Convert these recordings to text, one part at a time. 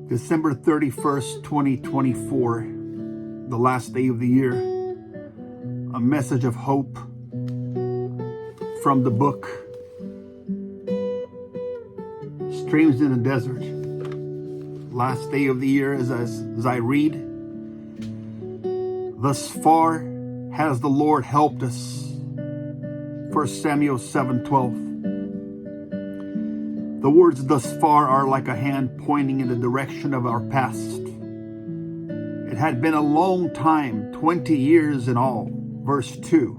December 31st, 2024, the last day of the year. A message of hope from the book Streams in the Desert. Last day of the year as I read, thus far has the Lord helped us. 1 Samuel 7:12. The words thus far are like a hand pointing in the direction of our past. It had been a long time, 20 years in all. Verse 2.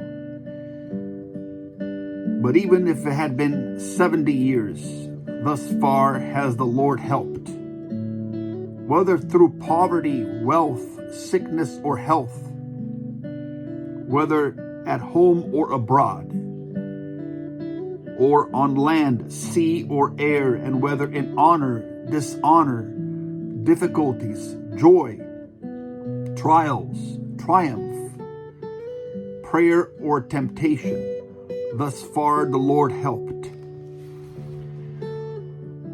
But even if it had been 70 years, thus far has the Lord helped. Whether through poverty, wealth, sickness, or health, whether at home or abroad, or on land, sea, or air, and whether in honor, dishonor, difficulties, joy, trials, triumph, prayer, or temptation, thus far the Lord helped.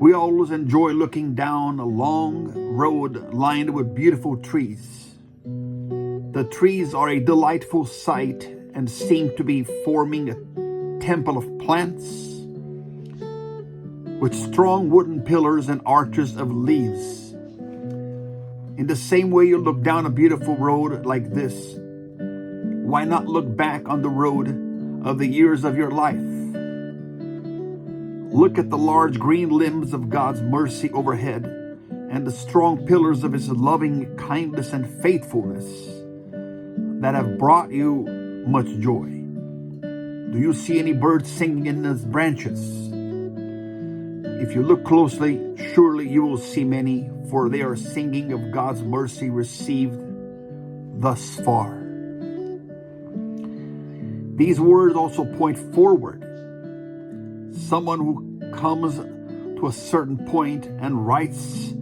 We always enjoy looking down a long road lined with beautiful trees. The trees are a delightful sight and seem to be forming a temple of plants with strong wooden pillars and arches of leaves. In the same way you look down a beautiful road like this, why not look back on the road of the years of your life? Look at the large green limbs of God's mercy overhead and the strong pillars of His loving kindness and faithfulness that have brought you much joy. Do you see any birds singing in those branches? If you look closely, surely you will see many, for they are singing of God's mercy received thus far. These words also point forward. Someone who comes to a certain point and writes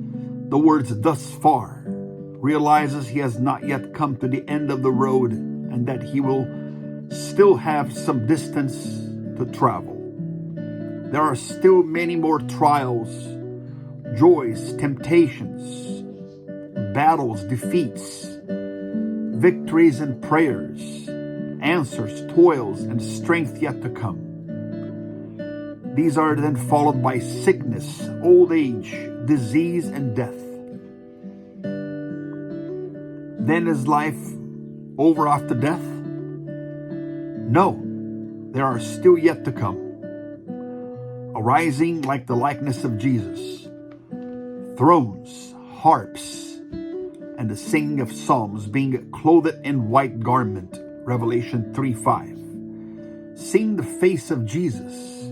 the words thus far realizes he has not yet come to the end of the road and that he will still have some distance to travel. There are still many more trials, joys, temptations, battles, defeats, victories and prayers, answers, toils, and strength yet to come. These are then followed by sickness, old age, disease, and death. Then is life over after death? No, there are still yet to come. Arising like the likeness of Jesus, thrones, harps, and the singing of psalms, being clothed in white garment, Revelation 3:5. Seeing the face of Jesus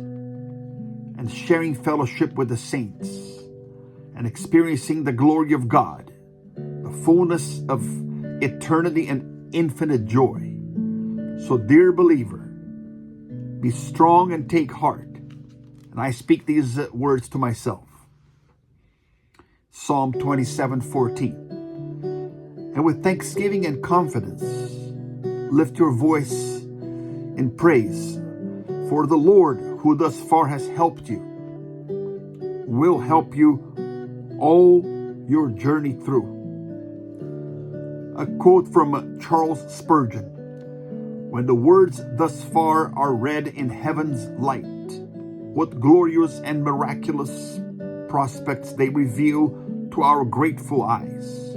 and sharing fellowship with the saints and experiencing the glory of God, the fullness of eternity and infinite joy. So, dear believer, be strong and take heart. And I speak these words to myself. Psalm 27:14. And with thanksgiving and confidence, lift your voice in praise, for the Lord, who thus far has helped you, will help you all your journey through. A quote from Charles Spurgeon. When the words thus far are read in heaven's light, what glorious and miraculous prospects they reveal to our grateful eyes.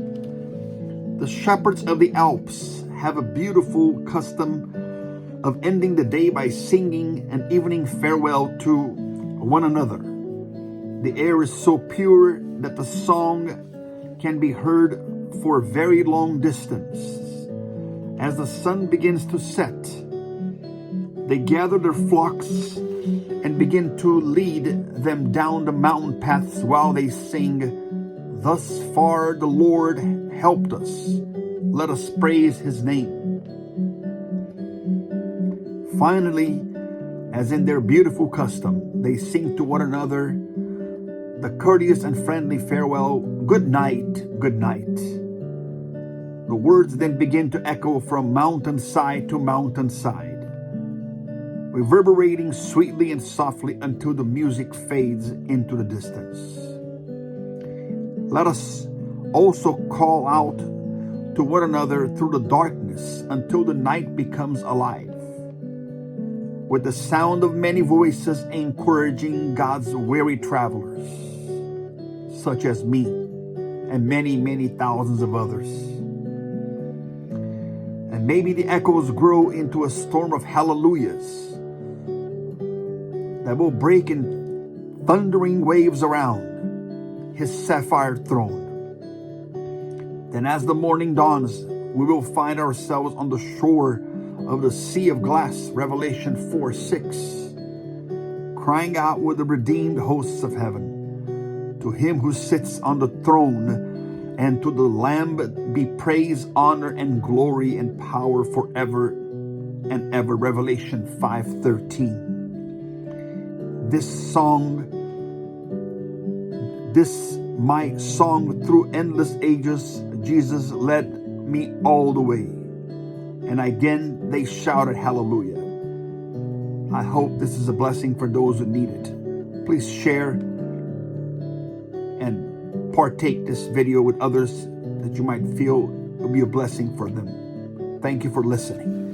The shepherds of the Alps have a beautiful custom of ending the day by singing an evening farewell to one another. The air is so pure that the song can be heard for a very long distance. As the sun begins to set, they gather their flocks and begin to lead them down the mountain paths while they sing, "Thus far the Lord helped us. Let us praise His name." Finally, as in their beautiful custom, they sing to one another the courteous and friendly farewell, "Good night, good night." The words then begin to echo from mountainside to mountainside, reverberating sweetly and softly until the music fades into the distance. Let us also call out to one another through the darkness until the night becomes alive, with the sound of many voices encouraging God's weary travelers, such as me and many, many thousands of others. And maybe the echoes grow into a storm of hallelujahs that will break in thundering waves around His sapphire throne. Then as the morning dawns, we will find ourselves on the shore of the sea of glass, Revelation 4:6, crying out with the redeemed hosts of heaven, to Him who sits on the throne and to the Lamb be praise, honor, and glory and power forever and ever, Revelation 5:13. This my song through endless ages, Jesus led me all the way. And again they shouted hallelujah. I hope this is a blessing for those who need it. Please share and partake this video with others that you might feel will be a blessing for them. Thank you for listening.